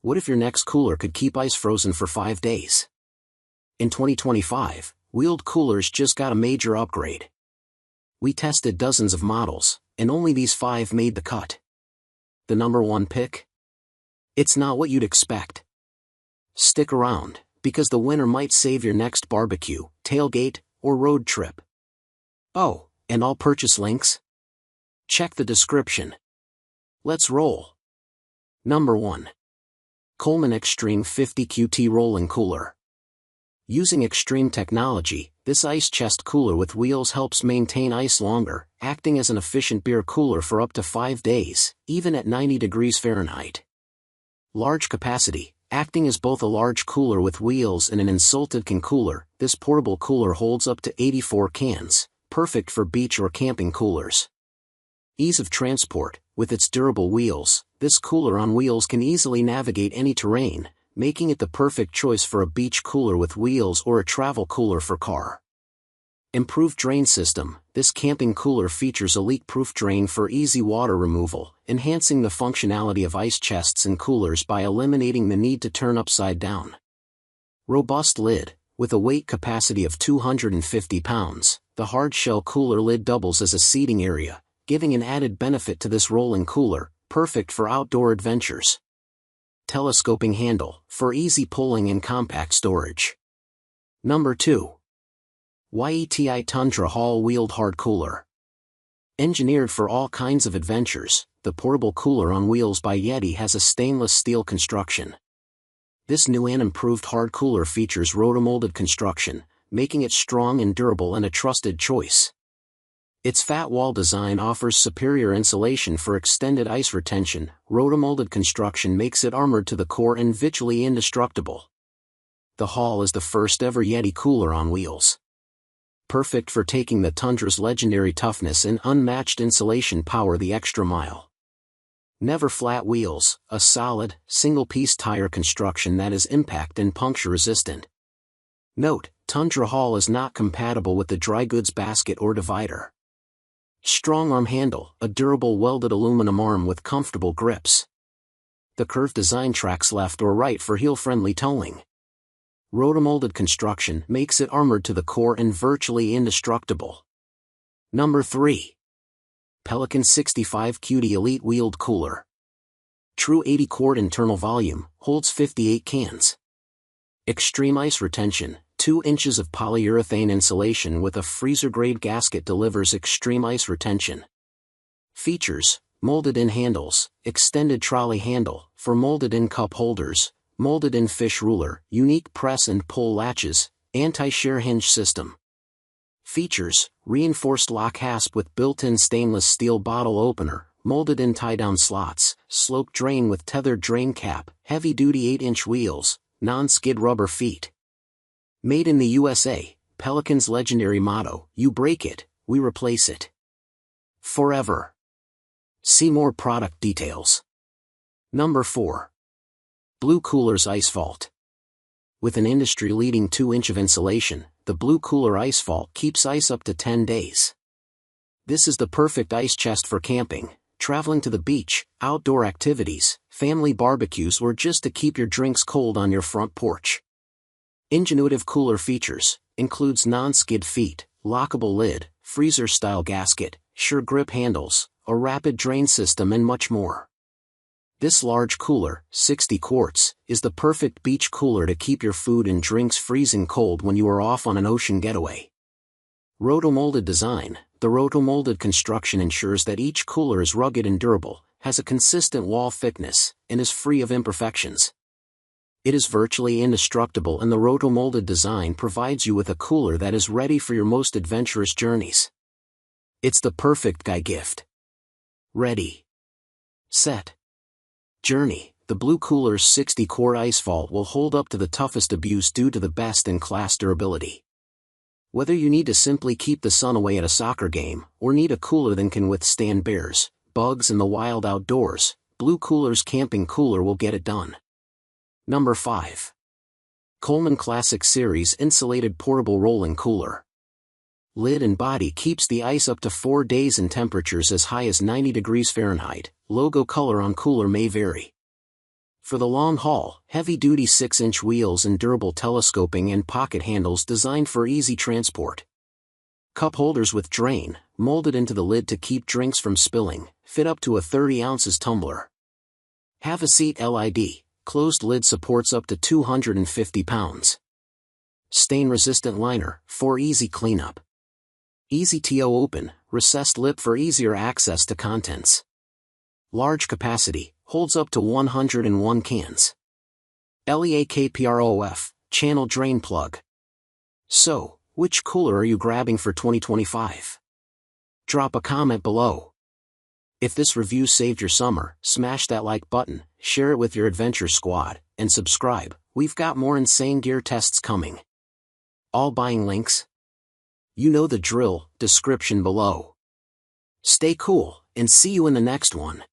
What if your next cooler could keep ice frozen for 5 days? In 2025, wheeled coolers just got a major upgrade. We tested dozens of models, and only these 5 made the cut. The number 1 pick? It's not what you'd expect. Stick around, because the winner might save your next barbecue, tailgate, or road trip. Oh, and all purchase links? Check the description. Let's roll. Number 1. Coleman Xtreme 50 QT Rolling Cooler. Using Xtreme technology, this ice chest cooler with wheels helps maintain ice longer, acting as an efficient beer cooler for up to 5 days, even at 90 degrees Fahrenheit. Large capacity. Acting as both a large cooler with wheels and an insulated can cooler, this portable cooler holds up to 84 cans, perfect for beach or camping coolers. Ease of transport. With its durable wheels, this cooler on wheels can easily navigate any terrain, making it the perfect choice for a beach cooler with wheels or a travel cooler for car. Improved drain system. This camping cooler features a leak-proof drain for easy water removal, enhancing the functionality of ice chests and coolers by eliminating the need to turn upside down. Robust lid. With a weight capacity of 250 pounds, the hard-shell cooler lid doubles as a seating area, giving an added benefit to this rolling cooler, perfect for outdoor adventures. Telescoping handle, for easy pulling and compact storage. Number 2. Yeti Tundra Hall-Wheeled Hard Cooler. Engineered for all kinds of adventures, the portable cooler on wheels by Yeti has a stainless steel construction. This new and improved hard cooler features rotomolded construction, making it strong and durable and a trusted choice. Its fat wall design offers superior insulation for extended ice retention. Rotomolded construction makes it armored to the core and virtually indestructible. The Hall is the first ever Yeti cooler on wheels. Perfect for taking the Tundra's legendary toughness and unmatched insulation power the extra mile. Never flat wheels, a solid, single-piece tire construction that is impact and puncture resistant. Note, Tundra Hall is not compatible with the dry goods basket or divider. Strong arm handle, a durable welded aluminum arm with comfortable grips. The curved design tracks left or right for heel-friendly towing. Rotomolded construction makes it armored to the core and virtually indestructible. Number 3. Pelican 65 QT Elite Wheeled Cooler. True 80-quart internal volume, holds 58 cans. Extreme ice retention. 2 inches of polyurethane insulation with a freezer-grade gasket delivers extreme ice retention. Features: molded-in handles, extended trolley handle, for molded-in cup holders, molded-in fish ruler, unique press and pull latches, anti-shear hinge system. Features: reinforced lock hasp with built-in stainless steel bottle opener, molded-in tie-down slots, slope drain with tethered drain cap, heavy-duty 8-inch wheels, non-skid rubber feet. Made in the USA, Pelican's legendary motto, "You break it, we replace it." Forever. See more product details. Number 4. Blue Cooler's Ice Vault. With an industry-leading 2-inch of insulation, the Blue Cooler Ice Vault keeps ice up to 10 days. This is the perfect ice chest for camping, traveling to the beach, outdoor activities, family barbecues, or just to keep your drinks cold on your front porch. Ingenuitive cooler features: includes non-skid feet, lockable lid, freezer-style gasket, sure grip handles, a rapid drain system and much more. This large cooler, 60 quarts, is the perfect beach cooler to keep your food and drinks freezing cold when you are off on an ocean getaway. Rotomolded design. The rotomolded construction ensures that each cooler is rugged and durable, has a consistent wall thickness, and is free of imperfections. It is virtually indestructible, and the rotomolded design provides you with a cooler that is ready for your most adventurous journeys. It's the perfect guy gift. Ready, set, journey. The Blue Cooler's 60-quart ice vault will hold up to the toughest abuse due to the best-in-class durability. Whether you need to simply keep the sun away at a soccer game, or need a cooler that can withstand bears, bugs and the wild outdoors, Blue Cooler's camping cooler will get it done. Number 5. Coleman Classic Series Insulated Portable Rolling Cooler. Lid and body keeps the ice up to 4 days in temperatures as high as 90 degrees Fahrenheit. Logo color on cooler may vary. For the long haul, heavy-duty 6-inch wheels and durable telescoping and pocket handles designed for easy transport. Cup holders with drain, molded into the lid to keep drinks from spilling, fit up to a 30 ounces tumbler. Have a seat LED, closed lid supports up to 250 pounds. Stain-resistant liner, for easy cleanup. Easy to open, recessed lip for easier access to contents. Large capacity, holds up to 101 cans. LEAKPROF, channel drain plug. So, which cooler are you grabbing for 2025? Drop a comment below. If this review saved your summer, smash that like button, share it with your adventure squad, and subscribe. We've got more insane gear tests coming. All buying links? You know the drill, description below. Stay cool, and see you in the next one.